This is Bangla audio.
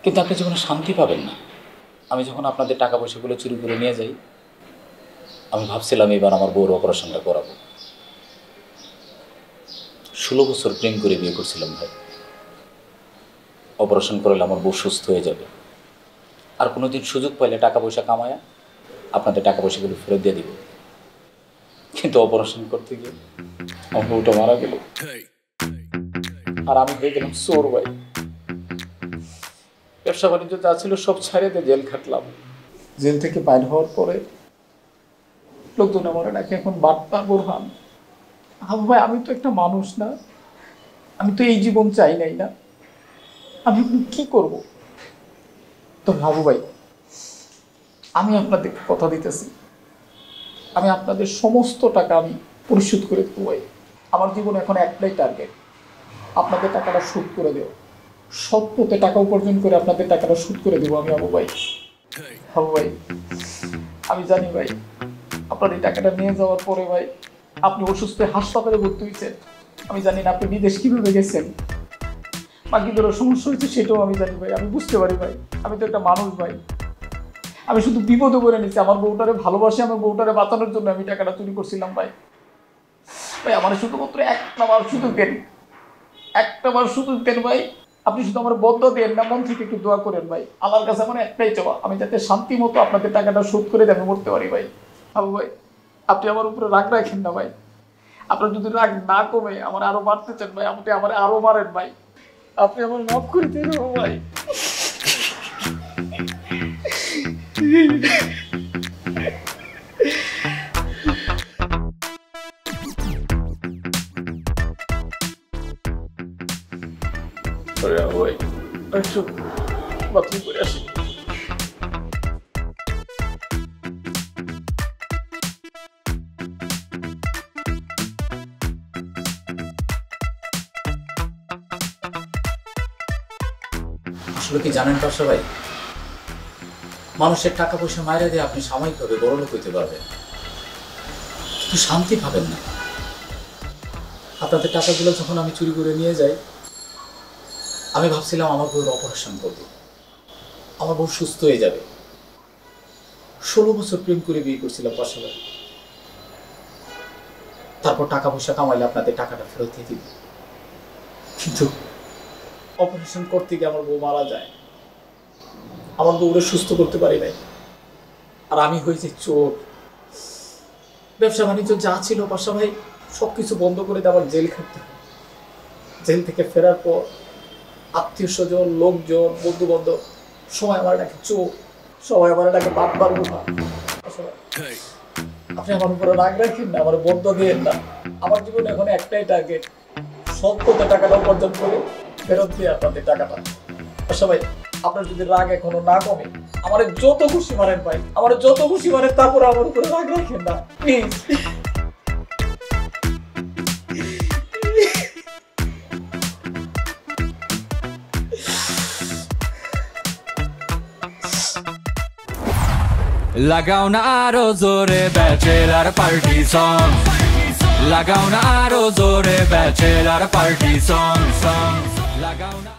কিন্তু আপনি জীবনে শান্তি পাবেন না। আমি যখন আপনাদের টাকা পয়সাগুলো চুরি করে নিয়ে যাই, আমি ভাবছিলাম এবার আমার বউর অপারেশনটা করাবো। 16 বছর প্রেম করে বিয়ে করছিলাম ভাই। অপারেশন করলে আমার বউ সুস্থ হয়ে যাবে, আর কোনোদিন সুযোগ পাইলে টাকা পয়সা কামায়া আপনাদের টাকা পয়সাগুলো ফেরত দিয়ে দিব। কিন্তু অপারেশন করতে গিয়ে আমার বউটা মারা গেল, আর আমি হয়ে গেলাম চোর ভাই। ব্যবসা বাণিজ্য যা ছিল সব ছাড়িয়ে দিয়ে জেল খাটলাম। জেল থেকে বাইর হওয়ার পরে লোকজন আমার নাকি এখন বাট্টা বোরহান। হাবু ভাই, আমি তো একটা মানুষ না, আমি তো এই জীবন চাই নাই না, আমি এখন কি করব? তো হাবু ভাই, আমি আপনাদের কথা দিতেছি, আমি আপনাদের সমস্ত টাকা আমি পরিশোধ করে দেবো ভাই। আমার জীবনে এখন একটাই টার্গেট, আপনাদের টাকাটা শোধ করে দেব। সৎ পথে টাকা উপার্জন করে আপনাদের টাকাটা শোধ করে দেবো আমি হাবু ভাই। হাবু ভাই, আমি জানি ভাই, আপনার এই টাকাটা নিয়ে যাওয়ার পরে ভাই আপনি অসুস্থ হাসপাতালে ভর্তি হয়েছেন। আমি জানি না আপনি বিদেশ কীভাবে গেছেন, বাকি ধরো সমস্যা হয়েছে সেটাও আমি জানি ভাই, আমি বুঝতে পারি ভাই। আমি তো একটা মানুষ ভাই, আমি শুধু বিপদে করে নিচ্ছি। আমার বউটারে ভালোবাসে, আমার বউটারে বাঁচানোর জন্য আমি টাকাটা চুরি করছিলাম ভাই। ভাই আমার শুধুমাত্র একটা বার সুযোগ দেন, একটা বার সুযোগ দেন ভাই। আপনি শুধু আমার বদ্ধ দেন না, মন থেকে একটু দোয়া করেন ভাই। আমার কাছে আমার একটাই চাওয়া, আমি যাতে শান্তি মতো আপনাদের টাকাটা শোধ করে আমি মরতে পারি ভাই। হাবু ভাই, আপনি আমার উপরে রাগ রাখেন না ভাই। আপনার যদি রাগ না কমে আমার আরো মারতে চান ভাই, আপনি আমার আরো মারেন ভাই। আপনি আমার মাফ করে দিন ভাই। ভাই একটু বাথরুম করে আসি। আসলে কি জানেন পাশা ভাই, মানুষের টাকা পয়সা মাইরা দিয়ে আপনি সাময়িকভাবে বড়লোক হইতে পারবেন, কিন্তু শান্তি পাবেন না। আপনাদের টাকাগুলো যখন আমি চুরি করে নিয়ে যাই, আমি ভাবছিলাম আমার বউর অপারেশন করবো, আমার বউ সুস্থ হয়ে যাবে। 16 বছর প্রেম করে বিয়ে করছিলাম পাশা ভাই। তারপর টাকা পয়সা কামাইলে আপনাদের টাকাটা ফেরত দিয়ে দিবে, কিন্তু অপারেশন করতে গিয়ে আমার বউ মারা যায়। আমার বউরে সুস্থ করতে পারি নাই, আর আমি হয়েছি চোর। ব্যবসা বাণিজ্য যা ছিল পাশা ভাই সবকিছু বন্ধ করে দিয়ে আবার জেল খাটতে হয়। জেল থেকে ফেরার পর আত্মীয় স্বজন, লোকজন, বন্ধু বান্ধব সবাই আমার ডাকে চোর, সবাই আমার ডাকে বাপ পারবো না। আপনি আমার উপরে রাগ রাখেন না, আমার বন্ধ দিয়েন না। আমার জীবনে এখন একটাই টার্গেট, সৎ পথে টাকাটা উপার্জন করে ফেরত দিয়ে আপনাদের টাকাটা। আচ্ছা ভাই, আপনার যদি রাগ এখনো না কমে, আমার যত খুশি মারেন ভাই, আমার যত খুশি মারেন, তারপরে আমার উপরে রাগ রাখেন না প্লিজ। লাগাও না আরো জোরে ব্যাচেলার পার্টি সং, লাগাও না আরো জোরে ব্যাচেলার পার্টি সং, লাগাও না।